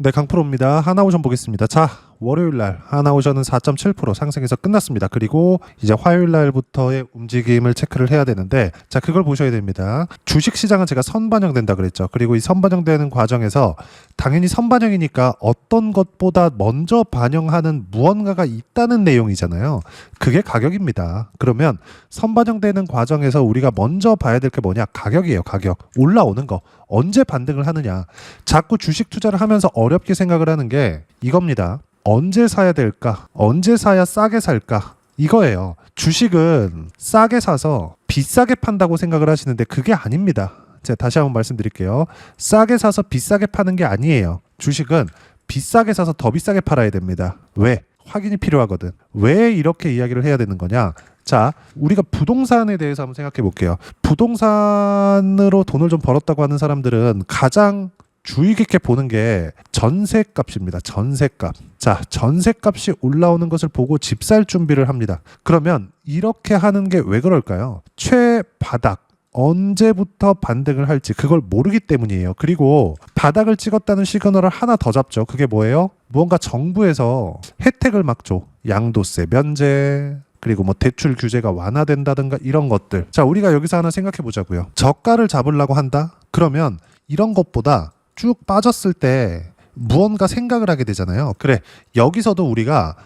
네, 강프로입니다. 하나오션 보겠습니다. 자, 월요일날 하나오션은 4.7% 상승해서 끝났습니다. 그리고 이제 화요일날부터의 움직임을 체크를 해야 되는데, 자, 그걸 보셔야 됩니다. 주식시장은 제가 선반영된다 그랬죠. 그리고 이 선반영되는 과정에서 당연히 선반영이니까 어떤 것보다 먼저 반영하는 무언가가 있다는 내용이잖아요. 그게 가격입니다. 그러면 선반영되는 과정에서 우리가 먼저 봐야 될 게 뭐냐? 가격이에요. 가격. 올라오는 거. 언제 반등을 하느냐? 자꾸 주식 투자를 하면서 어렵게 생각을 하는 게 이겁니다. 언제 사야 될까? 언제 사야 싸게 살까? 이거예요. 주식은 싸게 사서 비싸게 판다고 생각을 하시는데 그게 아닙니다. 제가 다시 한번 말씀드릴게요. 싸게 사서 비싸게 파는 게 아니에요. 주식은 비싸게 사서 더 비싸게 팔아야 됩니다. 왜? 확인이 필요하거든. 왜 이렇게 이야기를 해야 되는 거냐? 자, 우리가 부동산에 대해서 한번 생각해 볼게요. 부동산으로 돈을 좀 벌었다고 하는 사람들은 가장 주의 깊게 보는 게 전셋값입니다. 전셋값. 자, 전셋값이 올라오는 것을 보고 집 살 준비를 합니다. 그러면 이렇게 하는 게 왜 그럴까요? 최바닥. 언제부터 반등을 할지 그걸 모르기 때문이에요. 그리고 바닥을 찍었다는 시그널을 하나 더 잡죠. 그게 뭐예요? 무언가 정부에서 혜택을 막 줘. 양도세 면제, 그리고 뭐 대출 규제가 완화된다든가 이런 것들. 자, 우리가 여기서 하나 생각해 보자고요. 저가를 잡으려고 한다? 그러면 이런 것보다 쭉 빠졌을 때 무언가 생각을 하게 되잖아요. 그래, 여기서도 우리가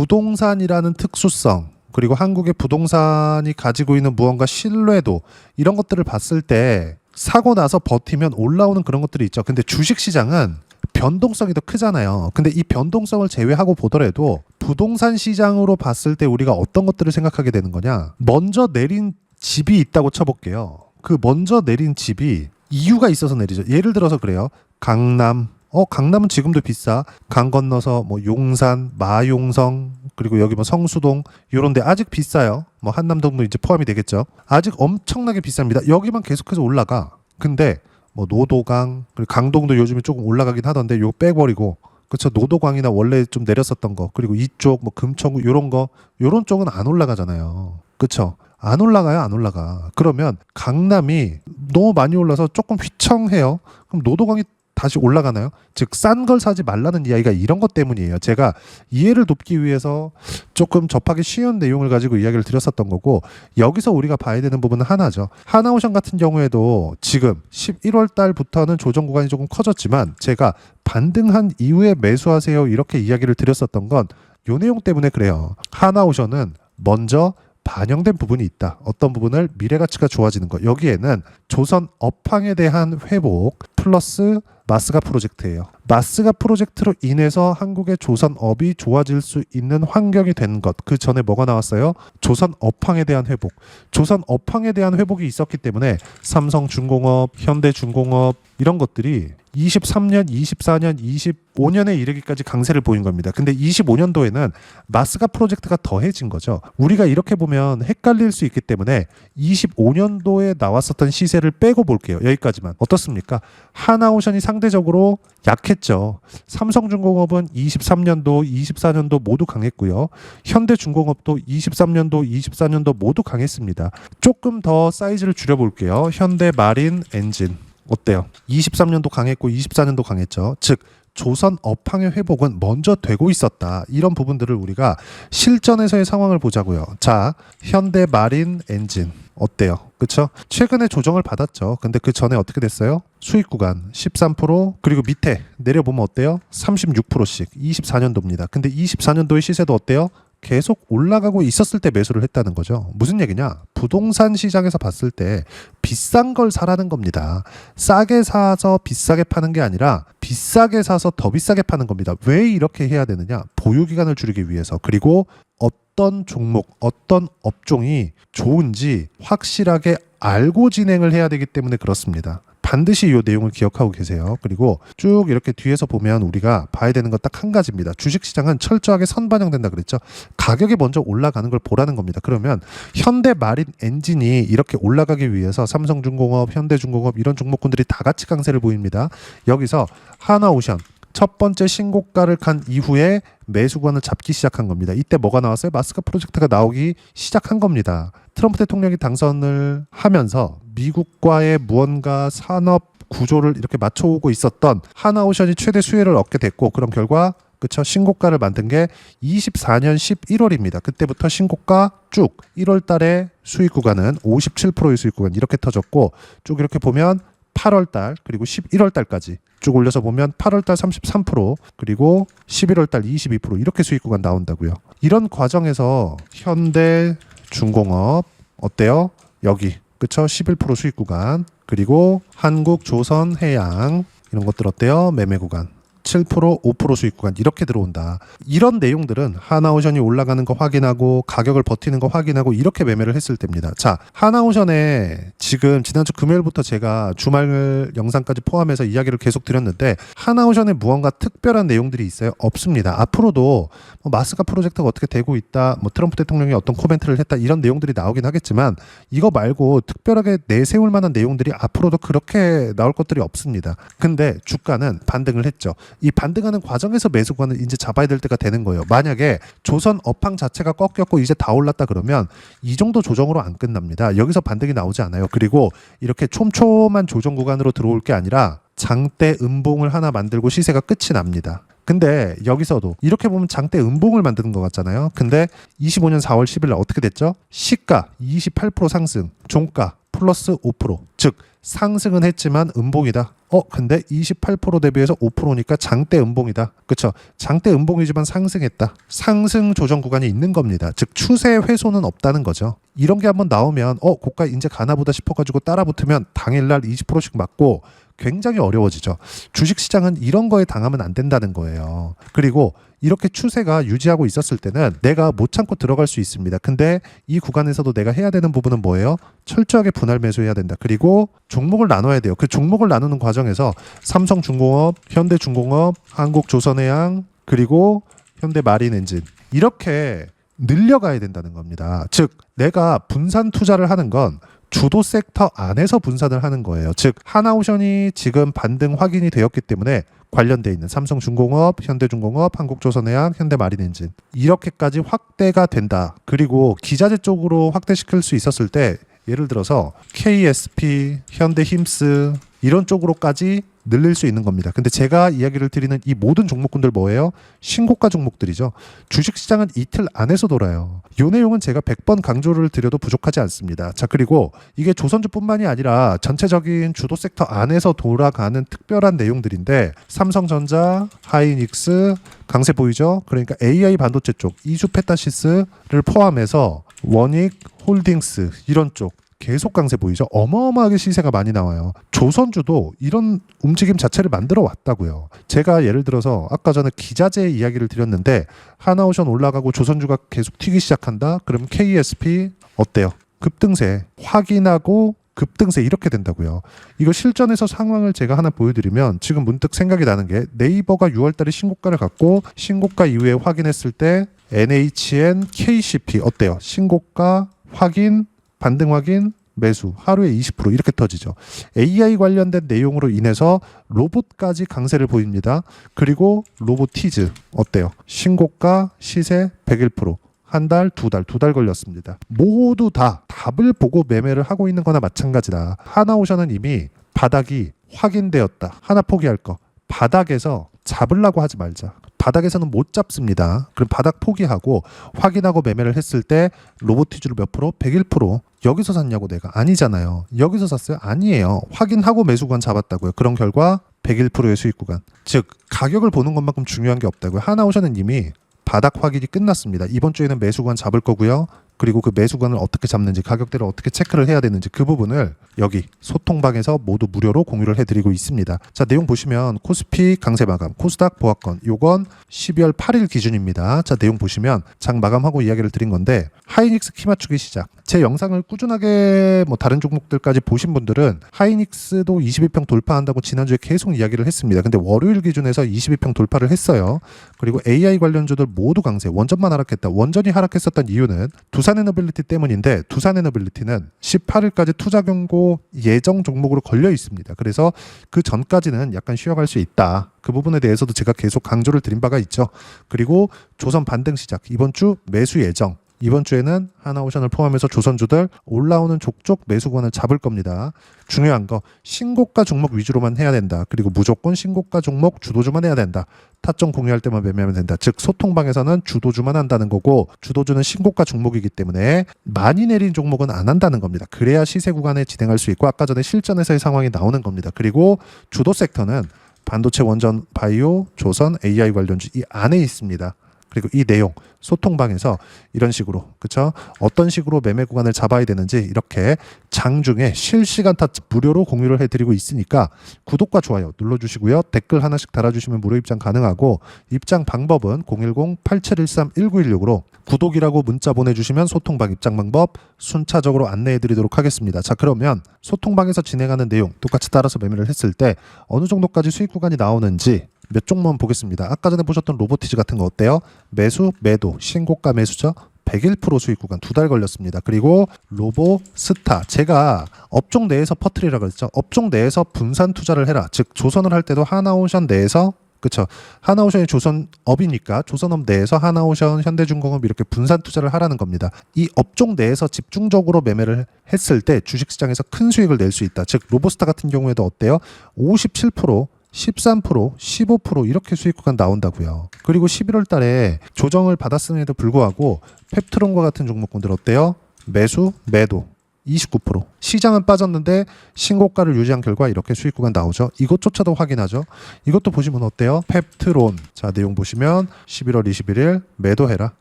부동산이라는 특수성, 그리고 한국의 부동산이 가지고 있는 무언가 신뢰도, 이런 것들을 봤을 때 사고 나서 버티면 올라오는 그런 것들이 있죠. 근데 주식시장은 변동성이 더 크잖아요. 근데 이 변동성을 제외하고 보더라도 부동산 시장으로 봤을 때 우리가 어떤 것들을 생각하게 되는 거냐? 먼저 내린 집이 있다고 쳐볼게요. 그 먼저 내린 집이 이유가 있어서 내리죠. 예를 들어서 그래요. 강남. 강남은 지금도 비싸. 강 건너서 뭐 용산, 마용성, 그리고 여기 뭐 성수동 요런 데 아직 비싸요. 뭐 한남동도 이제 포함이 되겠죠. 아직 엄청나게 비쌉니다. 여기만 계속해서 올라가. 근데 뭐 노도강, 그리고 강동도 요즘에 조금 올라가긴 하던데 요 빼버리고, 그렇죠. 노도강이나 원래 좀 내렸었던 거, 그리고 이쪽 뭐 금천구 요런 거, 요런 쪽은 안 올라가잖아요. 그렇죠. 안 올라가요, 안 올라가. 그러면 강남이 너무 많이 올라서 조금 휘청해요. 그럼 노도강이 다시 올라가나요? 즉 싼 걸 사지 말라는 이야기가 이런 것 때문이에요. 제가 이해를 돕기 위해서 조금 접하기 쉬운 내용을 가지고 이야기를 드렸었던 거고, 여기서 우리가 봐야 되는 부분은 하나죠. 하나오션 같은 경우에도 지금 11월 달부터는 조정 구간이 조금 커졌지만 제가 반등한 이후에 매수하세요 이렇게 이야기를 드렸었던 건 요 내용 때문에 그래요. 하나오션은 먼저 반영된 부분이 있다. 어떤 부분을 미래가치가 좋아지는 것. 여기에는 조선 업황에 대한 회복 플러스 마스가 프로젝트예요. 마스가 프로젝트로 인해서 한국의 조선업이 좋아질 수 있는 환경이 된 것. 그 전에 뭐가 나왔어요? 조선 업황에 대한 회복. 조선 업황에 대한 회복이 있었기 때문에 삼성중공업, 현대중공업 이런 것들이 23년, 24년, 25년에 이르기까지 강세를 보인 겁니다. 근데 25년도에는 마스가 프로젝트가 더해진 거죠. 우리가 이렇게 보면 헷갈릴 수 있기 때문에 25년도에 나왔었던 시세를 빼고 볼게요. 여기까지만. 어떻습니까? 하나오션이 상대적으로 약했죠. 삼성중공업은 23년도, 24년도 모두 강했고요. 현대중공업도 23년도, 24년도 모두 강했습니다. 조금 더 사이즈를 줄여볼게요. 현대마린 엔진. 어때요? 23년도 강했고 24년도 강했죠. 즉 조선 업황의 회복은 먼저 되고 있었다. 이런 부분들을 우리가 실전에서의 상황을 보자고요. 자, 현대마린 엔진 어때요? 그렇죠? 최근에 조정을 받았죠. 근데 그 전에 어떻게 됐어요? 수익 구간 13%, 그리고 밑에 내려보면 어때요? 36%씩 24년도입니다. 근데 24년도의 시세도 어때요? 계속 올라가고 있었을 때 매수를 했다는 거죠. 무슨 얘기냐? 부동산 시장에서 봤을 때 비싼 걸 사라는 겁니다. 싸게 사서 비싸게 파는 게 아니라 비싸게 사서 더 비싸게 파는 겁니다. 왜 이렇게 해야 되느냐? 보유 기간을 줄이기 위해서. 그리고 어떤 종목, 어떤 업종이 좋은지 확실하게 알고 진행을 해야 되기 때문에 그렇습니다. 반드시 이 내용을 기억하고 계세요. 그리고 쭉 이렇게 뒤에서 보면 우리가 봐야 되는 건 딱 한 가지입니다. 주식시장은 철저하게 선반영된다 그랬죠. 가격이 먼저 올라가는 걸 보라는 겁니다. 그러면 현대마린 엔진이 이렇게 올라가기 위해서 삼성중공업, 현대중공업 이런 종목군들이 다 같이 강세를 보입니다. 여기서 하나오션 첫 번째 신고가를 간 이후에 매수관을 잡기 시작한 겁니다. 이때 뭐가 나왔어요? 마스가 프로젝트가 나오기 시작한 겁니다. 트럼프 대통령이 당선을 하면서 미국과의 무언가 산업 구조를 이렇게 맞춰오고 있었던 하나오션이 최대 수혜를 얻게 됐고, 그런 결과 그쵸, 신고가를 만든 게 24년 11월입니다. 그때부터 신고가 쭉 1월 달에 수익 구간은 57%의 수익 구간 이렇게 터졌고, 쭉 이렇게 보면 8월 달 그리고 11월 달까지 쭉 올려서 보면 8월 달 33% 그리고 11월 달 22% 이렇게 수익 구간 나온다고요. 이런 과정에서 현대중공업 어때요? 여기 그쵸, 11% 수익 구간, 그리고 한국조선해양 이런 것들 어때요? 매매 구간 7%, 5% 수익 구간 이렇게 들어온다. 이런 내용들은 하나오션이 올라가는 거 확인하고 가격을 버티는 거 확인하고 이렇게 매매를 했을 때입니다. 자, 하나오션에 지금 지난주 금요일부터 제가 주말 영상까지 포함해서 이야기를 계속 드렸는데, 하나오션에 무언가 특별한 내용들이 있어요? 없습니다. 앞으로도 뭐 마스카 프로젝트가 어떻게 되고 있다, 뭐 트럼프 대통령이 어떤 코멘트를 했다, 이런 내용들이 나오긴 하겠지만 이거 말고 특별하게 내세울 만한 내용들이 앞으로도 그렇게 나올 것들이 없습니다. 근데 주가는 반등을 했죠. 이 반등하는 과정에서 매수관을 이제 잡아야 될 때가 되는 거예요. 만약에 조선 업황 자체가 꺾였고 이제 다 올랐다 그러면 이 정도 조정으로 안 끝납니다. 여기서 반등이 나오지 않아요. 그리고 이렇게 촘촘한 조정 구간으로 들어올 게 아니라 장대 음봉을 하나 만들고 시세가 끝이 납니다. 근데 여기서도 이렇게 보면 장대 음봉을 만드는 것 같잖아요. 근데 25년 4월 10일 날 어떻게 됐죠? 시가 28% 상승, 종가 플러스 5%, 즉 상승은 했지만 음봉이다. 근데 28% 대비해서 5%니까 장대 음봉이다. 그쵸? 장대 음봉이지만 상승했다. 상승 조정 구간이 있는 겁니다. 즉 추세 훼손은 없다는 거죠. 이런 게 한번 나오면 고가 이제 가나보다 싶어가지고 따라 붙으면 당일날 20%씩 맞고 굉장히 어려워지죠. 주식시장은 이런 거에 당하면 안 된다는 거예요. 그리고 이렇게 추세가 유지하고 있었을 때는 내가 못 참고 들어갈 수 있습니다. 근데 이 구간에서도 내가 해야 되는 부분은 뭐예요? 철저하게 분할 매수해야 된다. 그리고 종목을 나눠야 돼요. 그 종목을 나누는 과정에서 삼성중공업, 현대중공업, 한국조선해양, 그리고 현대마린엔진 이렇게 늘려가야 된다는 겁니다. 즉 내가 분산 투자를 하는 건 주도 섹터 안에서 분산을 하는 거예요. 즉 하나오션이 지금 반등 확인이 되었기 때문에 관련돼 있는 삼성중공업, 현대중공업, 한국조선해양, 현대마린엔진 이렇게까지 확대가 된다. 그리고 기자재 쪽으로 확대시킬 수 있었을 때 예를 들어서 KSP, 현대힘스 이런 쪽으로까지 늘릴 수 있는 겁니다. 근데 제가 이야기를 드리는 이 모든 종목군들 뭐예요? 신고가 종목들이죠. 주식시장은 이틀 안에서 돌아요. 이 내용은 제가 100번 강조를 드려도 부족하지 않습니다. 자, 그리고 이게 조선주뿐만이 아니라 전체적인 주도 섹터 안에서 돌아가는 특별한 내용들인데 삼성전자, 하이닉스, 강세 보이죠? 그러니까 AI 반도체 쪽, 이주페타시스를 포함해서 원익, 홀딩스 이런 쪽 계속 강세 보이죠? 어마어마하게 시세가 많이 나와요. 조선주도 이런 움직임 자체를 만들어 왔다고요. 제가 예를 들어서 아까 전에 기자재 이야기를 드렸는데 하나오션 올라가고 조선주가 계속 튀기 시작한다? 그럼 KSP 어때요? 급등세 확인하고 급등세 이렇게 된다고요. 이거 실전에서 상황을 제가 하나 보여드리면 지금 문득 생각이 나는 게 네이버가 6월달에 신고가를 갖고 신고가 이후에 확인했을 때 NHN, KCP 어때요? 신고가 확인 반등 확인, 매수, 하루에 20% 이렇게 터지죠. AI 관련된 내용으로 인해서 로봇까지 강세를 보입니다. 그리고 로보티즈 어때요? 신고가 시세 101%. 한 달, 두 달 걸렸습니다. 모두 다 답을 보고 매매를 하고 있는 거나 마찬가지다. 하나오션은 이미 바닥이 확인되었다. 하나 포기할 거. 바닥에서 잡으려고 하지 말자. 바닥에서는 못 잡습니다. 그럼 바닥 포기하고 확인하고 매매를 했을 때 로보티즈로 몇 프로? 101%. 여기서 샀냐고 내가? 아니잖아요. 여기서 샀어요? 아니에요. 확인하고 매수구간 잡았다고요. 그런 결과 101%의 수익 구간. 즉 가격을 보는 것만큼 중요한 게 없다고요. 하나오션은 이미 바닥 확인이 끝났습니다. 이번 주에는 매수구간 잡을 거고요. 그리고 그 매수구간을 어떻게 잡는지 가격대를 어떻게 체크를 해야 되는지 그 부분을 여기 소통방에서 모두 무료로 공유를 해드리고 있습니다. 자, 내용 보시면 코스피 강세 마감, 코스닥 보합권 요건 12월 8일 기준입니다. 자, 내용 보시면 장 마감하고 이야기를 드린 건데 하이닉스 키 맞추기 시작. 제 영상을 꾸준하게 뭐 다른 종목들까지 보신 분들은 하이닉스도 22평 돌파한다고 지난주에 계속 이야기를 했습니다. 근데 월요일 기준에서 22평 돌파를 했어요. 그리고 AI 관련주들 모두 강세, 원전만 하락했다. 원전이 하락했었던 이유는 두산에너빌리티 때문인데 두산에너빌리티는 18일까지 투자 경고 예정 종목으로 걸려 있습니다. 그래서 그 전까지는 약간 쉬어갈 수 있다. 그 부분에 대해서도 제가 계속 강조를 드린 바가 있죠. 그리고 조선 반등 시작, 이번 주 매수 예정. 이번 주에는 하나오션을 포함해서 조선주들 올라오는 족족 매수권을 잡을 겁니다. 중요한 거 신고가 종목 위주로만 해야 된다. 그리고 무조건 신고가 종목 주도주만 해야 된다. 타점 공유할 때만 매매하면 된다. 즉 소통방에서는 주도주만 한다는 거고 주도주는 신고가 종목이기 때문에 많이 내린 종목은 안 한다는 겁니다. 그래야 시세 구간에 진행할 수 있고 아까 전에 실전에서의 상황이 나오는 겁니다. 그리고 주도 섹터는 반도체, 원전, 바이오, 조선, AI 관련주 이 안에 있습니다. 그리고 이 내용 소통방에서 이런 식으로 그쵸? 어떤 식으로 매매 구간을 잡아야 되는지 이렇게 장중에 실시간 타점 무료로 공유를 해드리고 있으니까 구독과 좋아요 눌러주시고요. 댓글 하나씩 달아주시면 무료 입장 가능하고 입장 방법은 010-8713-1916으로 구독이라고 문자 보내주시면 소통방 입장 방법 순차적으로 안내해드리도록 하겠습니다. 자 그러면 소통방에서 진행하는 내용 똑같이 따라서 매매를 했을 때 어느 정도까지 수익 구간이 나오는지 몇 종목만 보겠습니다. 아까 전에 보셨던 로보티즈 같은 거 어때요? 매수, 매도, 신고가 매수죠? 101% 수익 구간 2달 걸렸습니다. 그리고 로보스타 제가 업종 내에서 퍼트리라 그랬죠. 업종 내에서 분산 투자를 해라. 즉 조선을 할 때도 하나오션 내에서 그렇죠. 하나오션이 조선업이니까 조선업 내에서 하나오션, 현대중공업 이렇게 분산 투자를 하라는 겁니다. 이 업종 내에서 집중적으로 매매를 했을 때 주식시장에서 큰 수익을 낼 수 있다. 즉 로보스타 같은 경우에도 어때요? 57%, 13%, 15% 이렇게 수익 구간 나온다고요. 그리고 11월 달에 조정을 받았음에도 불구하고 펩트론과 같은 종목군들 어때요? 매수, 매도 29%. 시장은 빠졌는데 신고가를 유지한 결과 이렇게 수익 구간 나오죠. 이것조차도 확인하죠. 이것도 보시면 어때요? 펩트론. 자, 내용 보시면 11월 21일 매도해라.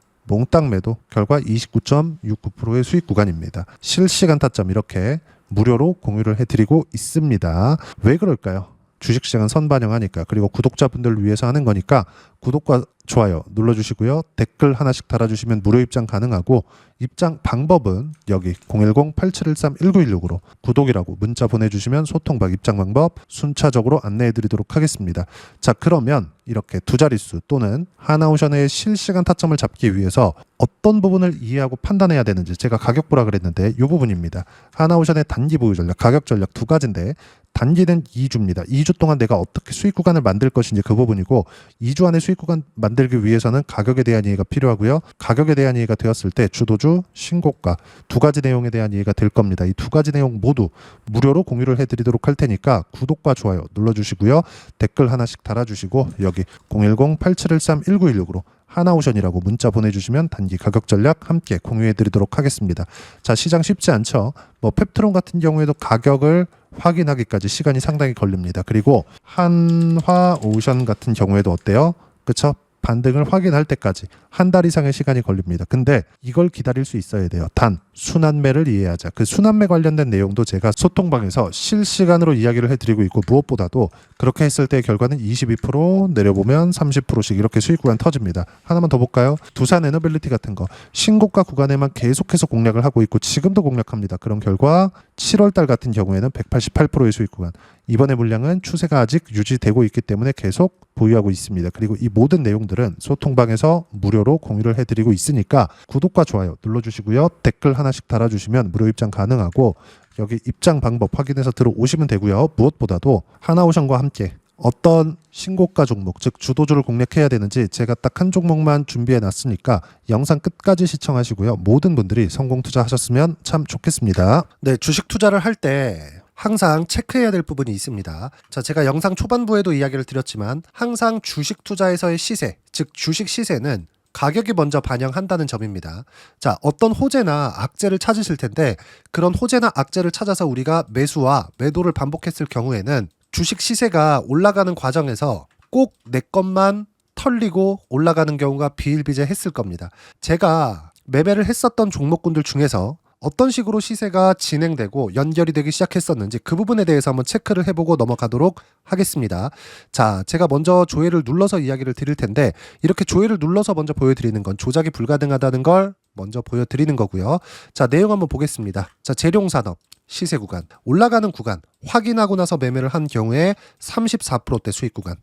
몽땅 매도. 결과 29.69%의 수익 구간입니다. 실시간 타점 이렇게 무료로 공유를 해드리고 있습니다. 왜 그럴까요? 주식시장은 선반영하니까 그리고 구독자분들을 위해서 하는 거니까 구독과 좋아요 눌러주시고요. 댓글 하나씩 달아주시면 무료 입장 가능하고 입장 방법은 여기 010-8713-1916으로 구독이라고 문자 보내주시면 소통방 입장 방법 순차적으로 안내해드리도록 하겠습니다. 자 그러면 이렇게 두 자릿수 또는 하나오션의 실시간 타점을 잡기 위해서 어떤 부분을 이해하고 판단해야 되는지 제가 가격 보라 그랬는데 이 부분입니다. 하나오션의 단기 보유 전략, 가격 전략 두 가지인데 단기는 2주입니다. 2주 동안 내가 어떻게 수익 구간을 만들 것인지 그 부분이고 2주 안에 수익 구간 만들기 위해서는 가격에 대한 이해가 필요하고요. 가격에 대한 이해가 되었을 때 주도주, 신고가 두 가지 내용에 대한 이해가 될 겁니다. 이 두 가지 내용 모두 무료로 공유를 해드리도록 할 테니까 구독과 좋아요 눌러주시고요. 댓글 하나씩 달아주시고 여기 010-8713-1916으로 하나오션이라고 문자 보내주시면 단기 가격 전략 함께 공유해드리도록 하겠습니다. 자 시장 쉽지 않죠. 뭐 펩트론 같은 경우에도 가격을 확인하기까지 시간이 상당히 걸립니다. 그리고 한화오션 같은 경우에도 어때요? 그쵸? 반등을 확인할 때까지 한 달 이상의 시간이 걸립니다. 근데 이걸 기다릴 수 있어야 돼요. 단 순환매를 이해하자. 그 순환매 관련된 내용도 제가 소통방에서 실시간으로 이야기를 해드리고 있고 무엇보다도 그렇게 했을 때의 결과는 22% 내려보면 30%씩 이렇게 수익 구간 터집니다. 하나만 더 볼까요? 두산 에너빌리티 같은 거 신고가 구간에만 계속해서 공략을 하고 있고 지금도 공략합니다. 그런 결과 7월 달 같은 경우에는 188%의 수익 구간 이번의 물량은 추세가 아직 유지되고 있기 때문에 계속 보유하고 있습니다. 그리고 이 모든 내용들은 소통방에서 무료로 공유를 해드리고 있으니까 구독과 좋아요 눌러주시고요. 댓글 하나씩 달아주시면 무료 입장 가능하고 여기 입장 방법 확인해서 들어오시면 되고요. 무엇보다도 하나오션과 함께 어떤 신고가 종목 즉 주도주를 공략해야 되는지 제가 딱 한 종목만 준비해 놨으니까 영상 끝까지 시청하시고요. 모든 분들이 성공 투자하셨으면 참 좋겠습니다. 네, 주식 투자를 할 때 항상 체크해야 될 부분이 있습니다. 자, 제가 영상 초반부에도 이야기를 드렸지만 항상 주식 투자에서의 시세, 즉 주식 시세는 가격이 먼저 반영한다는 점입니다. 자, 어떤 호재나 악재를 찾으실 텐데 그런 호재나 악재를 찾아서 우리가 매수와 매도를 반복했을 경우에는 주식 시세가 올라가는 과정에서 꼭 내 것만 털리고 올라가는 경우가 비일비재했을 겁니다. 제가 매매를 했었던 종목군들 중에서 어떤 식으로 시세가 진행되고 연결이 되기 시작했었는지 그 부분에 대해서 한번 체크를 해보고 넘어가도록 하겠습니다. 자, 제가 먼저 조회를 눌러서 이야기를 드릴 텐데 이렇게 조회를 눌러서 먼저 보여드리는 건 조작이 불가능하다는 걸 먼저 보여드리는 거고요. 자, 내용 한번 보겠습니다. 자, 재룡산업 시세 구간 올라가는 구간 확인하고 나서 매매를 한 경우에 34%대 수익 구간.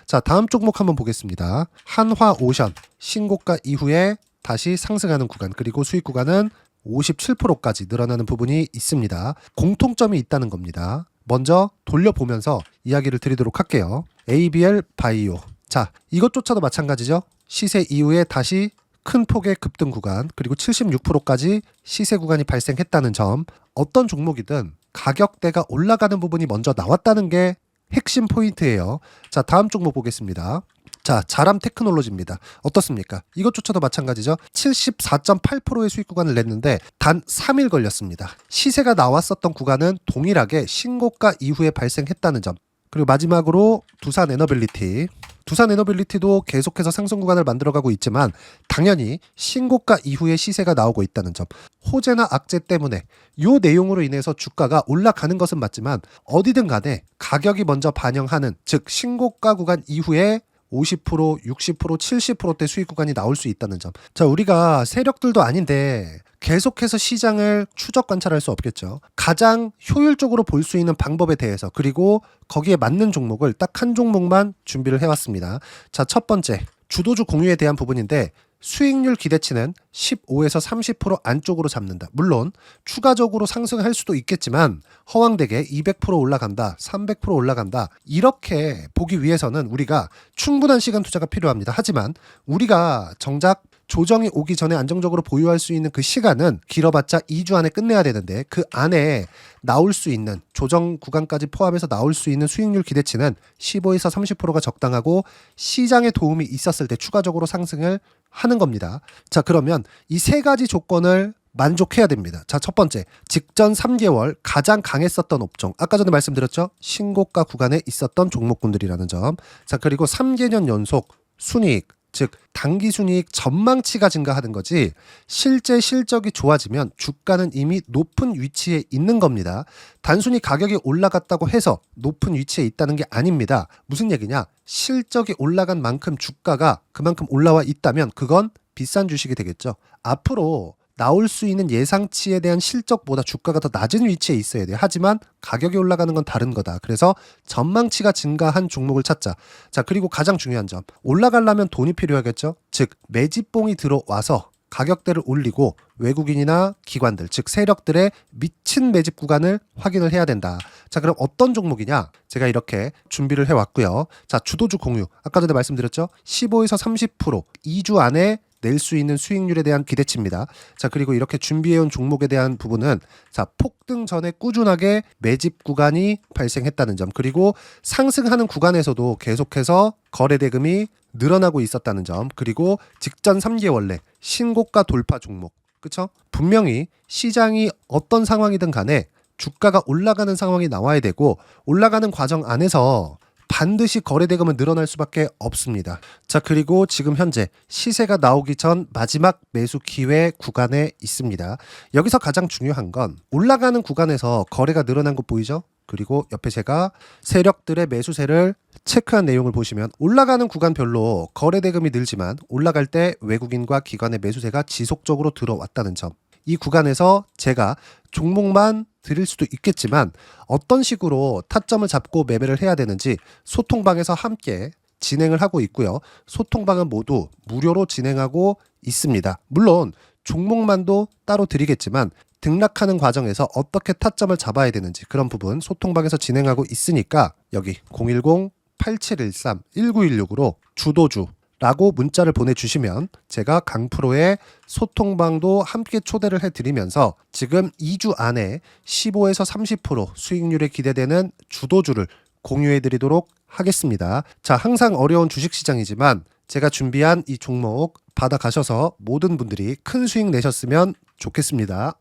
자, 다음 종목 한번 보겠습니다. 한화오션 신고가 이후에 다시 상승하는 구간 그리고 수익 구간은 57%까지 늘어나는 부분이 있습니다. 공통점이 있다는 겁니다. 먼저 돌려보면서 이야기를 드리도록 할게요. ABL 바이오. 자, 이것조차도 마찬가지죠. 시세 이후에 다시 큰 폭의 급등 구간 그리고 76%까지 시세 구간이 발생했다는 점, 어떤 종목이든 가격대가 올라가는 부분이 먼저 나왔다는 게 핵심 포인트예요. 자, 다음 종목 보겠습니다. 자, 자람 테크놀로지입니다. 어떻습니까? 이것조차도 마찬가지죠. 74.8%의 수익 구간을 냈는데 단 3일 걸렸습니다. 시세가 나왔었던 구간은 동일하게 신고가 이후에 발생했다는 점. 그리고 마지막으로 두산 에너빌리티. 두산 에너빌리티도 계속해서 상승 구간을 만들어가고 있지만 당연히 신고가 이후에 시세가 나오고 있다는 점. 호재나 악재 때문에 이 내용으로 인해서 주가가 올라가는 것은 맞지만 어디든 간에 가격이 먼저 반영하는, 즉 신고가 구간 이후에 50%, 60%, 70%대 수익 구간이 나올 수 있다는 점. 자, 우리가 세력들도 아닌데 계속해서 시장을 추적 관찰할 수 없겠죠. 가장 효율적으로 볼 수 있는 방법에 대해서, 그리고 거기에 맞는 종목을 딱 한 종목만 준비를 해왔습니다. 자, 첫 번째, 주도주 공유에 대한 부분인데 수익률 기대치는 15에서 30% 안쪽으로 잡는다. 물론 추가적으로 상승할 수도 있겠지만 허황되게 200% 올라간다, 300% 올라간다, 이렇게 보기 위해서는 우리가 충분한 시간 투자가 필요합니다. 하지만 우리가 정작 조정이 오기 전에 안정적으로 보유할 수 있는 그 시간은 길어봤자 2주 안에 끝내야 되는데, 그 안에 나올 수 있는 조정 구간까지 포함해서 나올 수 있는 수익률 기대치는 15에서 30%가 적당하고 시장에 도움이 있었을 때 추가적으로 상승을 하는 겁니다. 자, 그러면 이 세 가지 조건을 만족해야 됩니다. 자, 첫 번째, 직전 3개월 가장 강했었던 업종. 아까 전에 말씀드렸죠? 신고가 구간에 있었던 종목군들이라는 점. 자, 그리고 3개년 연속 순이익, 즉 단기 순이익 전망치가 증가하는 거지 실제 실적이 좋아지면 주가는 이미 높은 위치에 있는 겁니다. 단순히 가격이 올라갔다고 해서 높은 위치에 있다는 게 아닙니다. 무슨 얘기냐? 실적이 올라간 만큼 주가가 그만큼 올라와 있다면 그건 비싼 주식이 되겠죠. 앞으로 나올 수 있는 예상치에 대한 실적보다 주가가 더 낮은 위치에 있어야 돼요. 하지만 가격이 올라가는 건 다른 거다. 그래서 전망치가 증가한 종목을 찾자. 자, 그리고 가장 중요한 점, 올라가려면 돈이 필요하겠죠. 즉 매집봉이 들어와서 가격대를 올리고 외국인이나 기관들, 즉 세력들의 미친 매집 구간을 확인을 해야 된다. 자, 그럼 어떤 종목이냐? 제가 이렇게 준비를 해왔고요. 자, 주도주 공유. 아까 전에 말씀드렸죠. 15에서 30% 2주 안에 낼 수 있는 수익률에 대한 기대치입니다. 자, 그리고 이렇게 준비해온 종목에 대한 부분은, 자, 폭등 전에 꾸준하게 매집 구간이 발생했다는 점, 그리고 상승하는 구간에서도 계속해서 거래 대금이 늘어나고 있었다는 점, 그리고 직전 3개월 내 신고가 돌파 종목. 그쵸? 분명히 시장이 어떤 상황이든 간에 주가가 올라가는 상황이 나와야 되고, 올라가는 과정 안에서 반드시 거래 대금은 늘어날 수밖에 없습니다. 자, 그리고 지금 현재 시세가 나오기 전 마지막 매수 기회 구간에 있습니다. 여기서 가장 중요한 건 올라가는 구간에서 거래가 늘어난 거 보이죠? 그리고 옆에 제가 세력들의 매수세를 체크한 내용을 보시면 올라가는 구간별로 거래 대금이 늘지만 올라갈 때 외국인과 기관의 매수세가 지속적으로 들어왔다는 점. 이 구간에서 제가 종목만 드릴 수도 있겠지만 어떤 식으로 타점을 잡고 매매를 해야 되는지 소통방에서 함께 진행을 하고 있고요. 소통방은 모두 무료로 진행하고 있습니다. 물론 종목만도 따로 드리겠지만 등락하는 과정에서 어떻게 타점을 잡아야 되는지 그런 부분 소통방에서 진행하고 있으니까 여기 010-8713-1916으로 주도주 라고 문자를 보내주시면 제가 강프로의 소통방도 함께 초대를 해드리면서 지금 2주 안에 15에서 30% 수익률에 기대되는 주도주를 공유해드리도록 하겠습니다. 자, 항상 어려운 주식시장이지만 제가 준비한 이 종목 받아가셔서 모든 분들이 큰 수익 내셨으면 좋겠습니다.